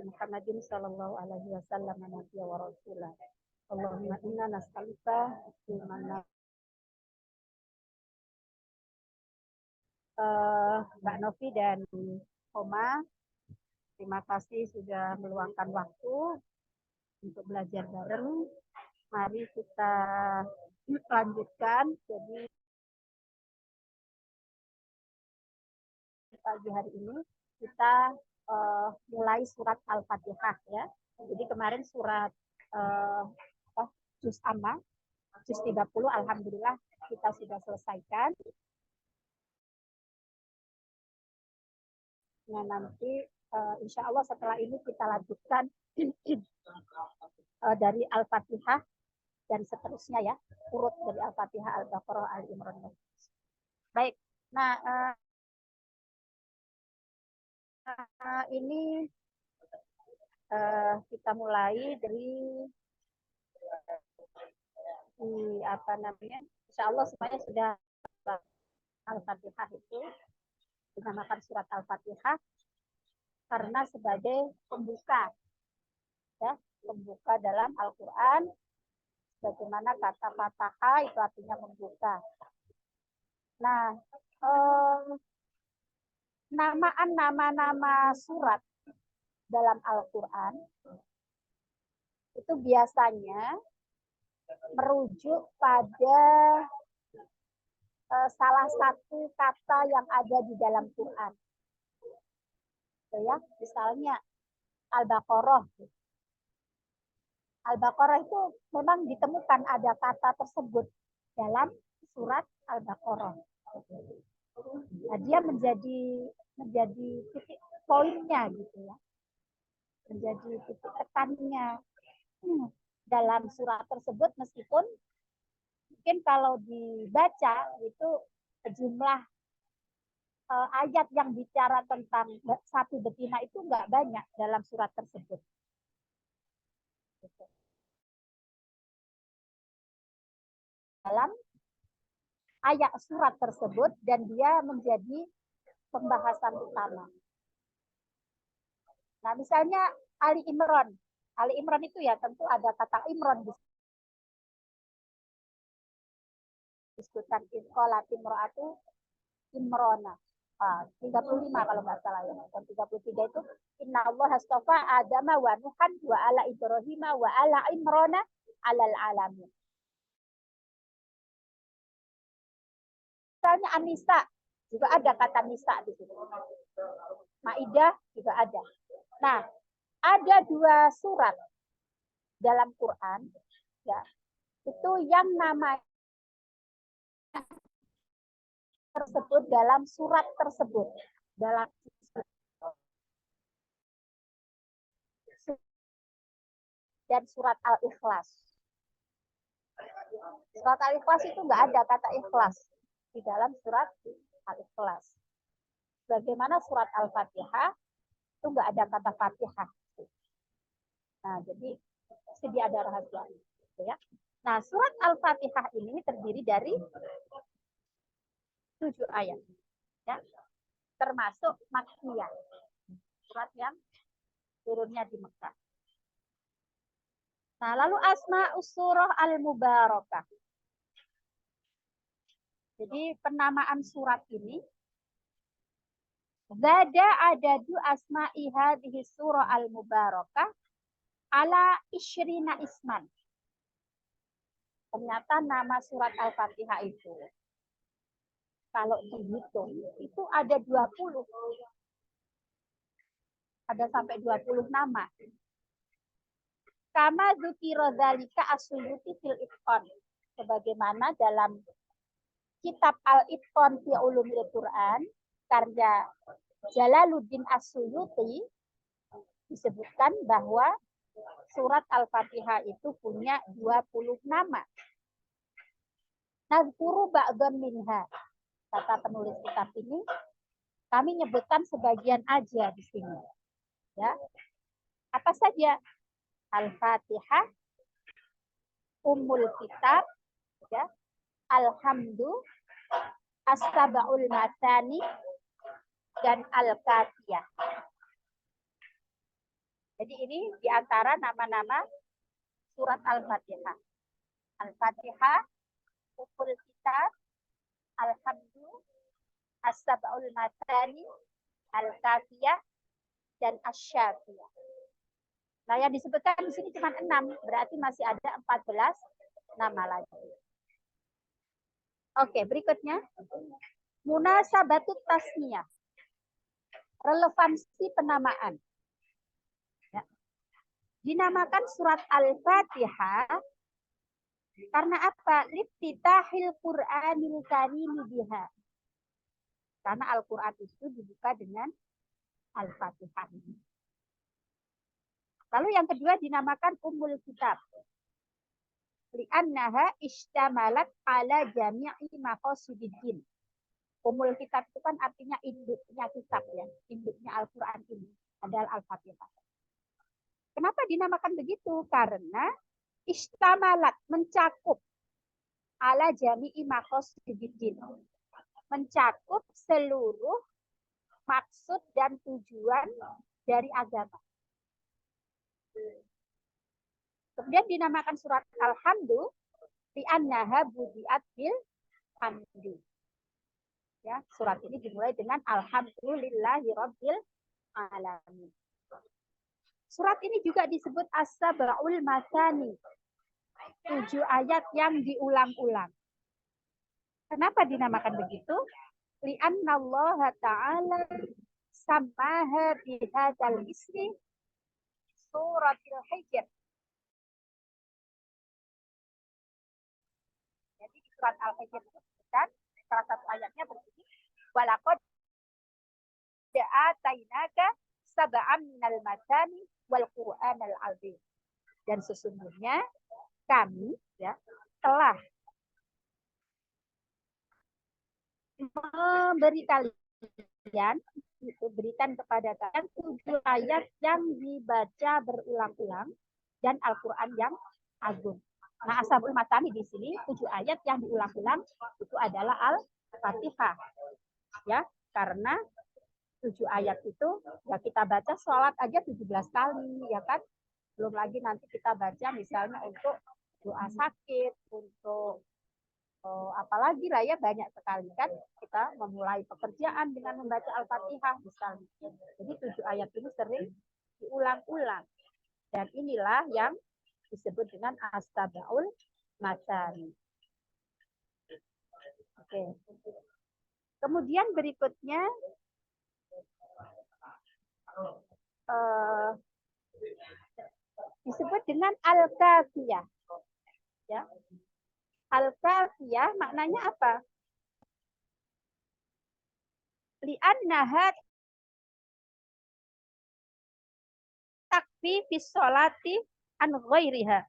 Muhammadin sallallahu alaihi wasallam nabiyya wa rasulah. Allahumma inna nas'aluka ilman Mbak Novi dan Oma, terima kasih sudah meluangkan waktu untuk belajar bareng. Mari kita lanjutkan. Jadi pagi hari ini kita mulai surat Al-Fatihah ya. Jadi kemarin surat juz amma, juz 30, alhamdulillah kita sudah selesaikan. Nah, nanti insya Allah setelah ini kita lanjutkan dari Al-Fatihah dan seterusnya ya, urut dari Al-Fatihah, Al-Baqarah, Al-Imran. Baik, nah ini kita mulai dari apa namanya, insya Allah semuanya sudah Al-Fatihah itu dinamakan surat Al-Fatihah karena sebagai pembuka ya, pembuka dalam Al-Quran. Bagaimana kata Fataha itu artinya membuka. Nah, nama-nama surat dalam Al-Quran itu biasanya merujuk pada salah satu kata yang ada di dalam Quran. Ya, misalnya Al-Baqarah. Al-Baqarah itu memang ditemukan ada kata tersebut dalam surat Al-Baqarah. Nah, dia menjadi titik poinnya gitu ya. Menjadi titik tekannya dalam surat tersebut, meskipun mungkin kalau dibaca itu jumlah ayat yang bicara tentang sapi betina itu nggak banyak dalam surat tersebut. Dalam ayat surat tersebut dan dia menjadi pembahasan utama. Nah, misalnya Ali Imran. Ali Imran itu ya tentu ada kata Imran di disebutkan iqalat imra'atu Imrana. 35 kalau nggak salah ya. Dan 33 itu inna Allah astafa Adama wa Nuhan wa ala Ibrahim wa ala Imrana alal alamin. Misalnya An-Nisa juga ada kata Nisa di situ. Maidah juga ada. Nah, ada dua surat dalam Quran ya. Itu yang namanya tersebut dalam surat tersebut. Dalam dan surat Al-Ikhlas. Surat Al-Ikhlas itu nggak ada kata ikhlas di dalam surat Al-Ikhlas. Bagaimana surat Al-Fatihah itu nggak ada kata Fatihah. Nah, jadi sedia ada rahasia. Ya. Nah, surat Al-Fatihah ini terdiri dari 7 ayat. Ya. Termasuk Makkiyah. Surat yang turunnya di Mekah. Nah, lalu Asma'us Surah Al-Mubarakah. Jadi penamaan surat ini Zada adadu asma'i hadhihi surah al-mubarakah ala isyrina isman. Ternyata nama surat Al-Fatihah itu kalau dihitung itu ada 20. Ada sampai 20 nama. Kama dzukira dzalika as-Suyuti fil Itqan. Sebagaimana dalam kitab Al-Itqan fi Ulumil Quran karya Jalaluddin As-Suyuti disebutkan bahwa surat Al-Fatihah itu punya 20 nama. Nazkuru ba'dhan minha. Kata penulis kitab ini, kami nyebutkan sebagian aja di sini. Ya. Apa saja? Al-Fatihah, Ummul Kitab, ya, Alhamdu, As-Sab'ul Matsani, dan Al-Kafiyah. Jadi ini diantara nama-nama surat Al-Fatihah. Al-Fatihah, Ummul Kitab, Alhamdu, As-Sab'ul Matsani, Al-Kafiyah, dan Asy-Syafiyah. Nah, yang disebutkan di sini cuma 6, berarti masih ada 14 nama lagi. Oke, berikutnya. Munasabatut tasniyah. Relevansi penamaan. Ya. Dinamakan surat Al-Fatihah karena apa? Liftitahil Qur'anil Karim biha. Karena Al-Qur'an itu dibuka dengan Al-Fatihah. Lalu yang kedua dinamakan Ummul Kitab. Li'annaha ishtamalat ala jami'i maqasididdin. Ummul Kitab itu kan artinya induknya kitab ya, induknya Al-Qur'an ini adalah Al-Fatihah. Kenapa dinamakan begitu? Karena ishtamalat, mencakup ala jami'i maqasididdin. Mencakup seluruh maksud dan tujuan dari agama. Kemudian dinamakan surat Alhamdu li'annaha budiat bil hamdi. Ya, surat ini dimulai dengan alhamdulillahirabbil alamin. Surat ini juga disebut As-Sab'ul Matsani. 7 ayat yang diulang-ulang. Kenapa dinamakan begitu? Li'annallaha ta'ala sammaha bihadzal ismi suratul Hijr. Jadi di surat Al-Hijr disebutkan salah satu ayatnya berbunyi walaqad ja'atainaka sab'am minal matsani wal qur'anal azim. Dan sesungguhnya kami ya telah memberi kalian, berikan kepada kalian 7 ayat yang dibaca berulang-ulang dan Al-Qur'an yang agung. Nah, As-Sab'ul Matsani di sini 7 ayat yang diulang-ulang itu adalah Al-Fatihah. Ya, karena 7 ayat itu ya kita baca sholat aja 17 kali ya kan. Belum lagi nanti kita baca misalnya untuk doa sakit, untuk apalagi lah ya, banyak sekali kan kita memulai pekerjaan dengan membaca Al-Fatihah misalnya. Jadi 7 ayat ini sering diulang-ulang. Dan inilah yang disebut dengan As-Sab'ul Matsani. Oke. Kemudian berikutnya disebut dengan Al-Kafiyah. Ya. Al-Kafiyah maknanya apa? Li'annaha takfi fi sholati an ghairiha.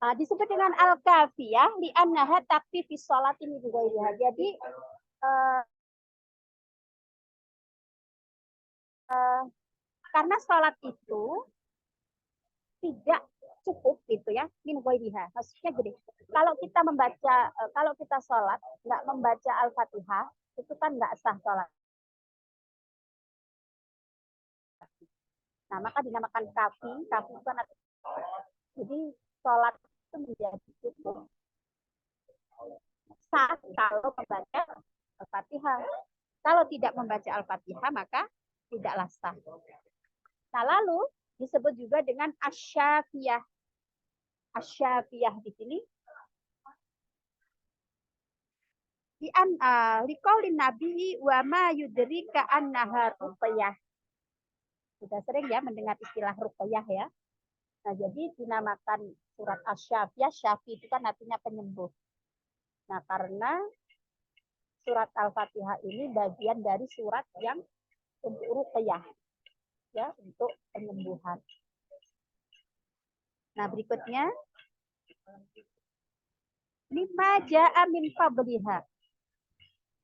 Nah, disebut dengan al-kafiyah li'annaha takfi fi sholati min ghairiha. Jadi karena sholat itu tidak cukup gitu ya, min ghairiha. Maksudnya gini, kalau kita membaca, kalau kita sholat nggak membaca Al-Fatihah, itu kan nggak sah sholat. Nah, maka dinamakan kafi kan jadi sholat itu menjadi cukup sah kalau membaca Al-Fatihah. Kalau tidak membaca Al-Fatihah, maka tidaklah sah. Nah, lalu disebut juga dengan Asy-Syafiyah. Asy-Syafiyah di sini liqaulin nabi wa ma yudrika annaha ruqyah. Sudah sering ya mendengar istilah ruqyah ya. Nah, jadi dinamakan surat Asy-Syafiyah, Syafi itu kan artinya penyembuh. Nah, karena surat Al-Fatihah ini bagian dari surat yang untuk ruqyah. Ya, untuk penyembuhan. Nah, berikutnya Lima ja'a min fadliha.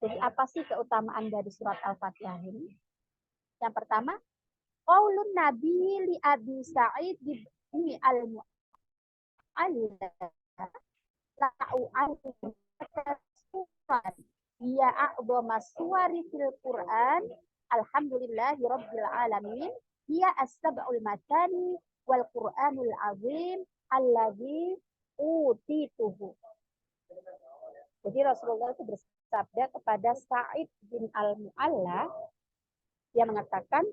Jadi apa sih keutamaan dari surat Al-Fatihah ini? Yang pertama, qaulun Nabi li Abi Sa'id bin al-Mu'alla la'u'an ya a'dhama suwari fil Qur'an alhamdulillahi rabbil alamin hiya as-sab'ul matani wal Qur'anul azim alladzi utituhu. Jadi Rasulullah itu bersabda kepada Sa'id bin al-Mu'alla, dia mengatakan,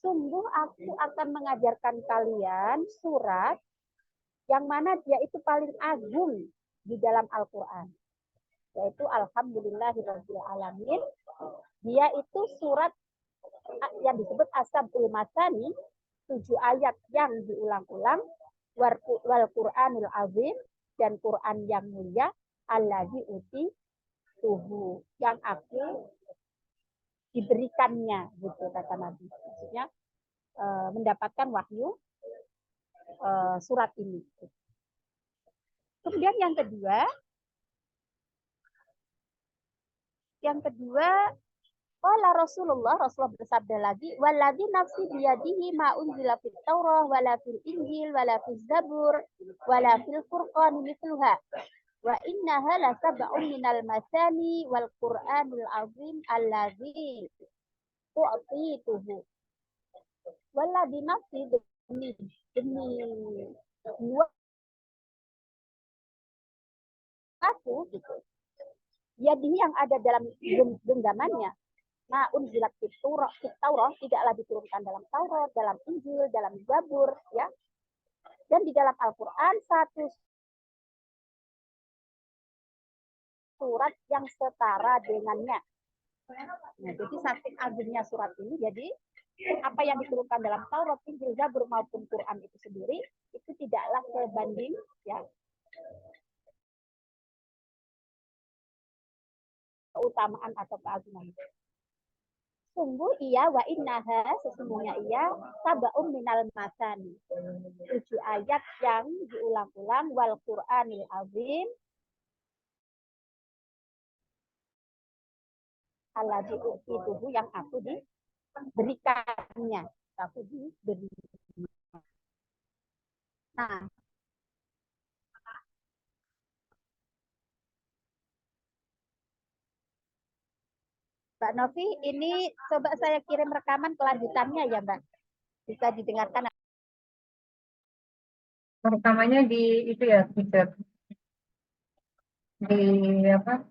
sungguh aku akan mengajarkan kalian surat yang mana dia itu paling agung di dalam Al-Quran, yaitu Alhamdulillahirabbil alamin. Dia itu surat yang disebut As-Sab'ul Masani, 7 ayat yang diulang-ulang, wal Qur'anul azim, dan Quran yang mulia, alladzi uti tuhu, yang aku diberikannya, gitu kata Nabi. Maksudnya mendapatkan wahyu surat ini. Kemudian yang kedua, qala Rasulullah bersabda lagi, waladzi nafsi biyadihi ma unzila fit Taurah wala fil Injil wala fil Zabur wala fil Furqan mithluha. Wa innaha la sab'un minal masani wal Qur'anul azim alladzi tu'tituhu. Waladzi nafsi demi dua aku gitu. Jadi yang ada dalam genggamannya, nah unzilat fit Taurah, tidaklah diturunkan dalam Taurat, dalam Injil, dalam Zabur, ya. Dan di dalam Al-Qur'an satu surat yang setara dengannya. Nah, jadi saking agungnya surat ini, jadi apa yang diturunkan dalam Taurat, Injil, Zabur maupun Quran itu sendiri, itu tidaklah sebanding, ya, keutamaan atau keagungan. Sungguh ia wa innaha, sesungguhnya ia sab'un minal masani, 7 ayat yang diulang-ulang, wal Qur'anil azim alladzi utituhu, yang aku diberikannya, aku diberi. Nah, Mbak Novi, ini coba saya kirim rekaman kelanjutannya ya, Mbak. Bisa didengarkan. Rekamannya di itu ya, teacher. Di apa?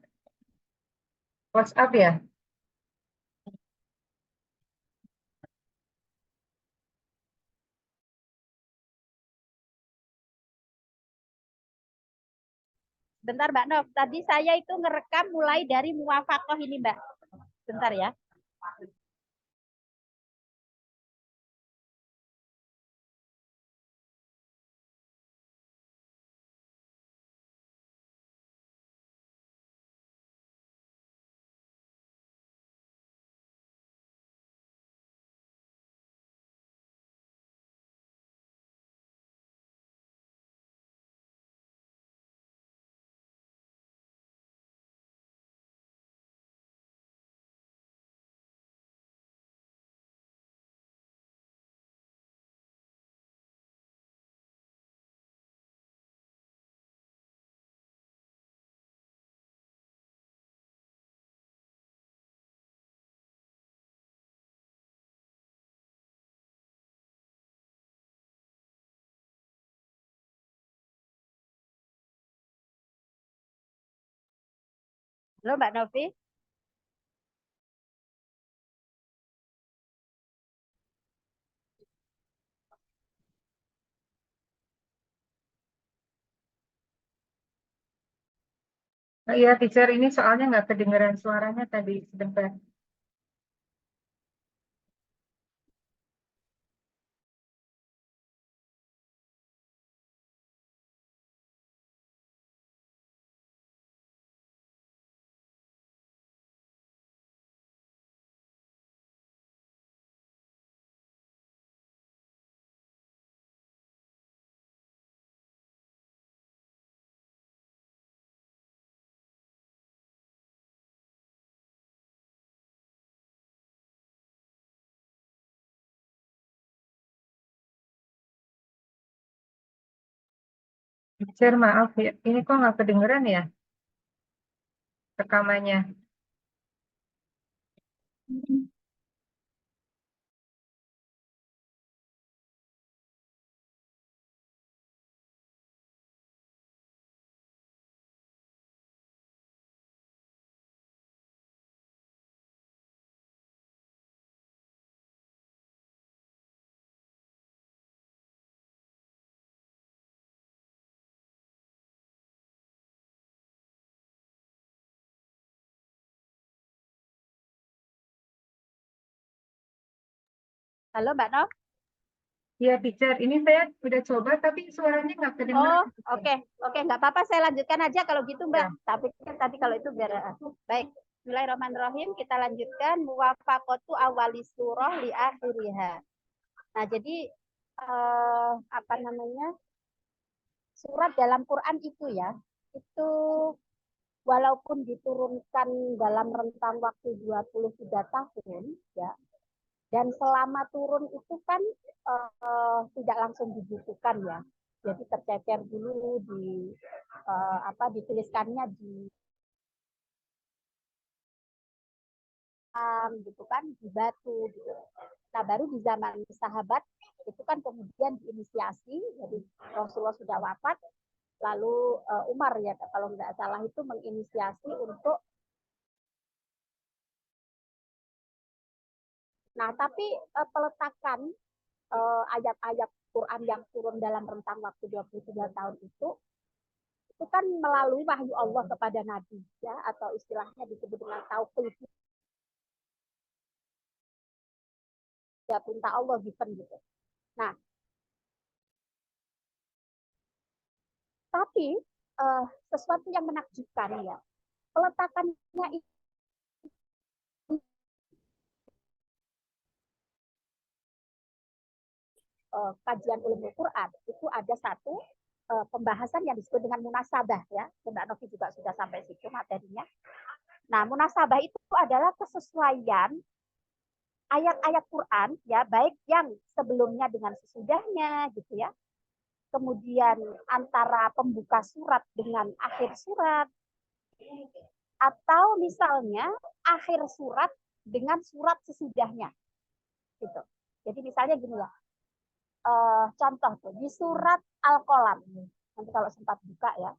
WhatsApp ya? Bentar Mbak Nov, tadi saya itu ngerekam mulai dari muwafaqah ini Mbak. Bentar ya. Halo Mbak Novi. Oh, iya, teacher, ini soalnya nggak kedengeran suaranya tadi sebentar. Teacher, maaf ya. Ini kok nggak kedengeran ya rekamannya? Halo Mbak Nov. Iya, teacher. Ini saya udah coba, tapi suaranya nggak kedengeran. Oh, oke, oke, nggak apa-apa. Saya lanjutkan aja kalau gitu, Mbak. Ya. Tapi kan tadi kalau itu biar baik. Bismillahirrahmanirrahim. Kita lanjutkan muwafaqatu awali surah li akhiriha. Nah, jadi apa namanya? Surat dalam Quran itu ya, itu walaupun diturunkan dalam rentang waktu 23 tahun ya, dan selama turun itu kan tidak langsung dibukukan ya. Jadi tercecer dulu di dituliskannya di gitu kan, di batu gitu. Nah, baru di zaman sahabat itu kan kemudian diinisiasi, jadi Rasulullah sudah wafat, lalu Umar ya kalau nggak salah itu menginisiasi untuk. Nah, tapi peletakan ayat-ayat Quran yang turun dalam rentang waktu 23 tahun itu kan melalui wahyu Allah kepada Nabi ya, atau istilahnya disebut dengan taufik, ya perintah Allah given gitu. Nah, tapi sesuatu yang menakjubkan ya, peletakannya itu kajian ulumul Quran itu ada satu pembahasan yang disebut dengan munasabah ya. Mbak Novi juga sudah sampai situ materinya. Nah, munasabah itu adalah kesesuaian ayat-ayat Quran ya, baik yang sebelumnya dengan sesudahnya gitu ya. Kemudian antara pembuka surat dengan akhir surat, atau misalnya akhir surat dengan surat sesudahnya gitu. Jadi misalnya gini ya, contoh tuh di surat Al-Qalam, nanti kalau sempat buka ya,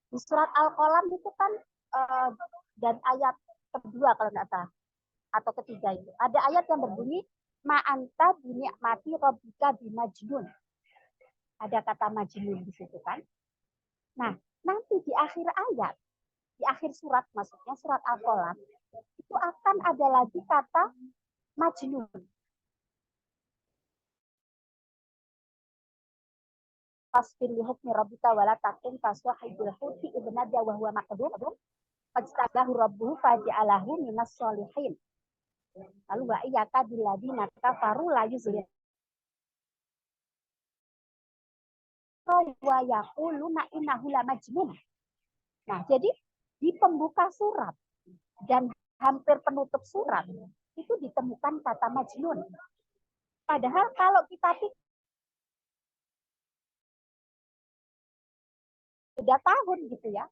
di surat Al-Qalam itu kan dan ayat kedua kalau nggak salah atau ketiga itu ada ayat yang berbunyi ma'anta binikmati rabbika bimajnun, ada kata majnun di situ kan. Nah, nanti di akhir ayat, di akhir surat maksudnya surat Al-Qalam itu akan ada lagi kata majnun. Fasbir li hukmi rabbika wala takun kaswahidil huti ibnada wa huwa maqdum fajtabahu rabbuhu faj'alahu minas solihin. Lalu wa iyyaka billadina kafaru la yuzlir wa yaquluna innahu la majnun. Nah, jadi di pembuka surat dan hampir penutup surat itu ditemukan kata majnun. Padahal kalau kita beda tahun gitu ya,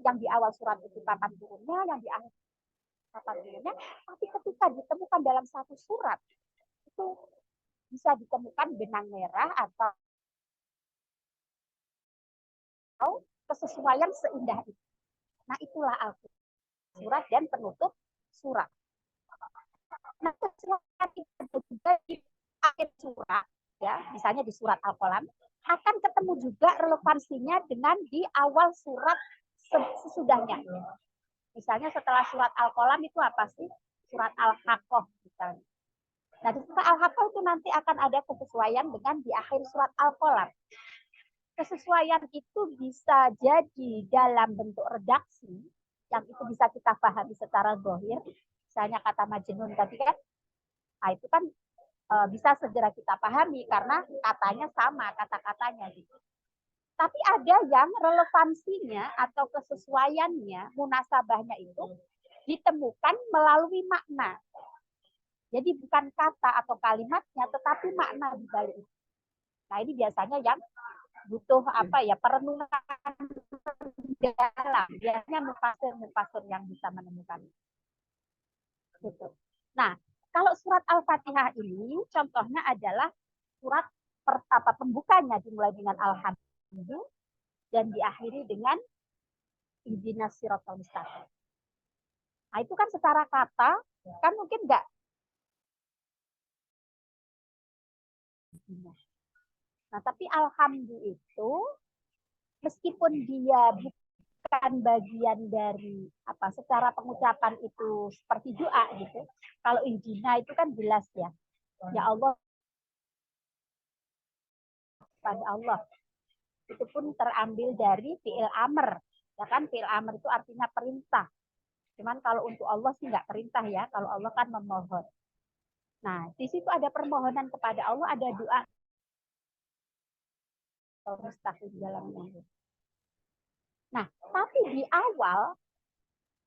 yang di awal surat itu kapan turunnya, yang di akhir kapan turunnya, tapi ketika ditemukan dalam satu surat itu bisa ditemukan benang merah atau kesesuaian seindah itu. Nah, itulah Al-Quran, surat dan penutup surat. Nah, kesesuaian itu juga di akhir surat, ya, misalnya di surat Al-Qalam, akan ketemu juga relevansinya dengan di awal surat sesudahnya. Misalnya setelah surat Al-Qalam itu apa sih? Surat Al-Haqqah misalnya. Nah, di surat Al-Haqqah itu nanti akan ada kesesuaian dengan di akhir surat Al-Qalam. Kesesuaian itu bisa jadi dalam bentuk redaksi, yang itu bisa kita pahami secara zahir. Misalnya kata majnun tadi kan, nah itu kan bisa segera kita pahami karena katanya sama, kata-katanya gitu. Tapi ada yang relevansinya atau kesesuaiannya, munasabahnya itu ditemukan melalui makna. Jadi bukan kata atau kalimatnya, tetapi makna di balik. Nah, ini biasanya yang butuh apa ya, perenungan dalam. Biasanya mufasir yang bisa menemukan. Gitu. Nah, kalau surat Al-Fatihah ini contohnya adalah surat pembukanya dimulai dengan alhamdulillah dan diakhiri dengan ihdinas siratal mustaqim. Nah, itu kan secara kata kan mungkin enggak. Nah, tapi alhamdulillah itu meskipun dia bukan bagian dari apa secara pengucapan itu seperti doa gitu. Kalau ihdina itu kan jelas ya. Ya Allah, pada Allah. Itu pun terambil dari fi'il amr. Ya kan, fi'il amr itu artinya perintah. Cuman kalau untuk Allah sih nggak perintah ya. Kalau Allah kan memohon. Nah, di situ ada permohonan kepada Allah, ada doa mustaqim dalamnya. Nah, tapi di awal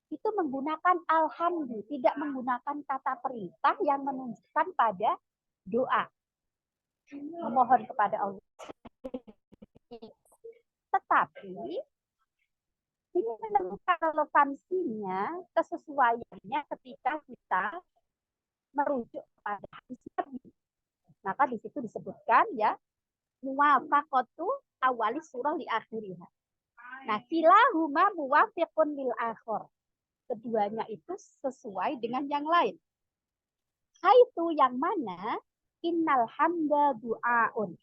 itu menggunakan alhamdulillah, tidak menggunakan kata perintah yang menunjukkan pada doa. Memohon kepada Allah. Tetapi ini menemukan relevansinya, kesesuaiannya ketika kita merujuk kepada hadis Nabi. Maka di situ disebutkan ya, muwafaqatu awali surah li akhiriha. Nah, kilahuma muwafiqun lil akhir. Keduanya itu sesuai dengan yang lain. Haitu yang mana innal hamda du'aun.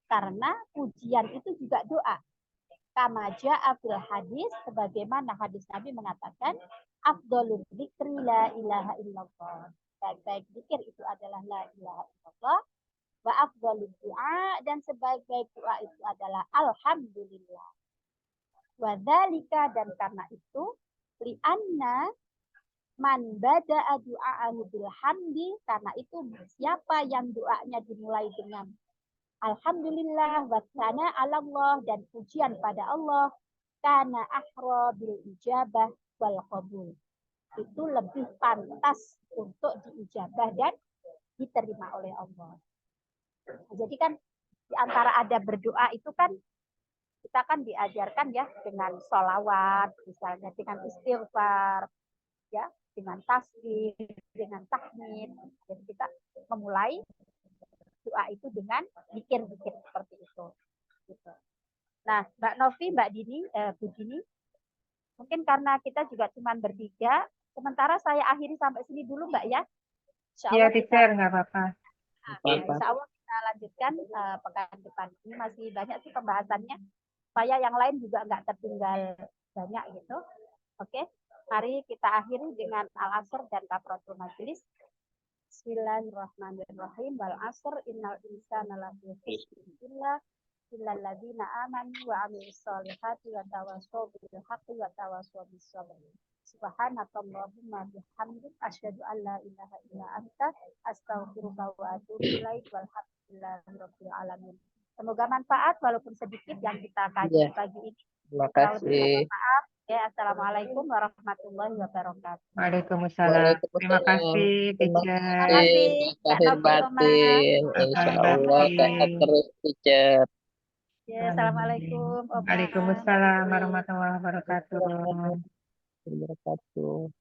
Karena pujian itu juga doa. Kama ja'a fil hadis, sebagaimana hadis Nabi mengatakan afdhalul dzikri la ilaha illallah. Baik-baik zikir itu adalah la ilaha illallah. Wa afdhalul du'a, dan sebaik-baik doa itu adalah alhamdulillah. Wa dzalika, dan karena itu li'anna man bada'a du'a'ahu bil hamdi, karena itu siapa yang doanya dimulai dengan alhamdulillah wa kana 'ala Allah, dan pujian pada Allah, kana ahra bil ijabah wal qabul. Itu lebih pantas untuk diijabah dan diterima oleh Allah. Jadi kan di antara ada berdoa itu kan kita kan diajarkan ya dengan sholawat, misalnya dengan istighfar, ya, dengan tasbih, dengan tahmid. Jadi kita memulai doa itu dengan zikir-zikir seperti itu. Gitu. Nah, Mbak Novi, Mbak Dini, Bu Dini, mungkin karena kita juga cuma bertiga, sementara saya akhiri sampai sini dulu, Mbak ya. Iya, teacher, nggak apa-apa. Insya Allah kita lanjutkan pekan depan. Ini masih banyak sih pembahasannya, supaya yang lain juga nggak tertinggal banyak gitu. Oke, mari kita akhiri dengan al-asr dan kafaratul majelis. Bismillahirrahmanirrahim. Wal asr innal insana lafi khusr illal ladzina amanu wa amilus solihati wa tawassaw bil haqqi wa tawassaw bis sabr. Subhanakallahumma bihamdik asyhadu an la ilaha illa anta astaghfiruka wa atubu ilaik walhamdulillahirabbil alamin. Semoga manfaat walaupun sedikit yang kita kaji pagi ini. Terima kasih. Maaf. Ya, assalamualaikum warahmatullahi wabarakatuh. Waalaikumsalam. Terima kasih, Terima teacher. kasih. Lahir batin. Insya Allah sehat terus, teacher. Ya, assalamualaikum. Waalaikumsalam warahmatullahi wabarakatuh. Wabarakatuh.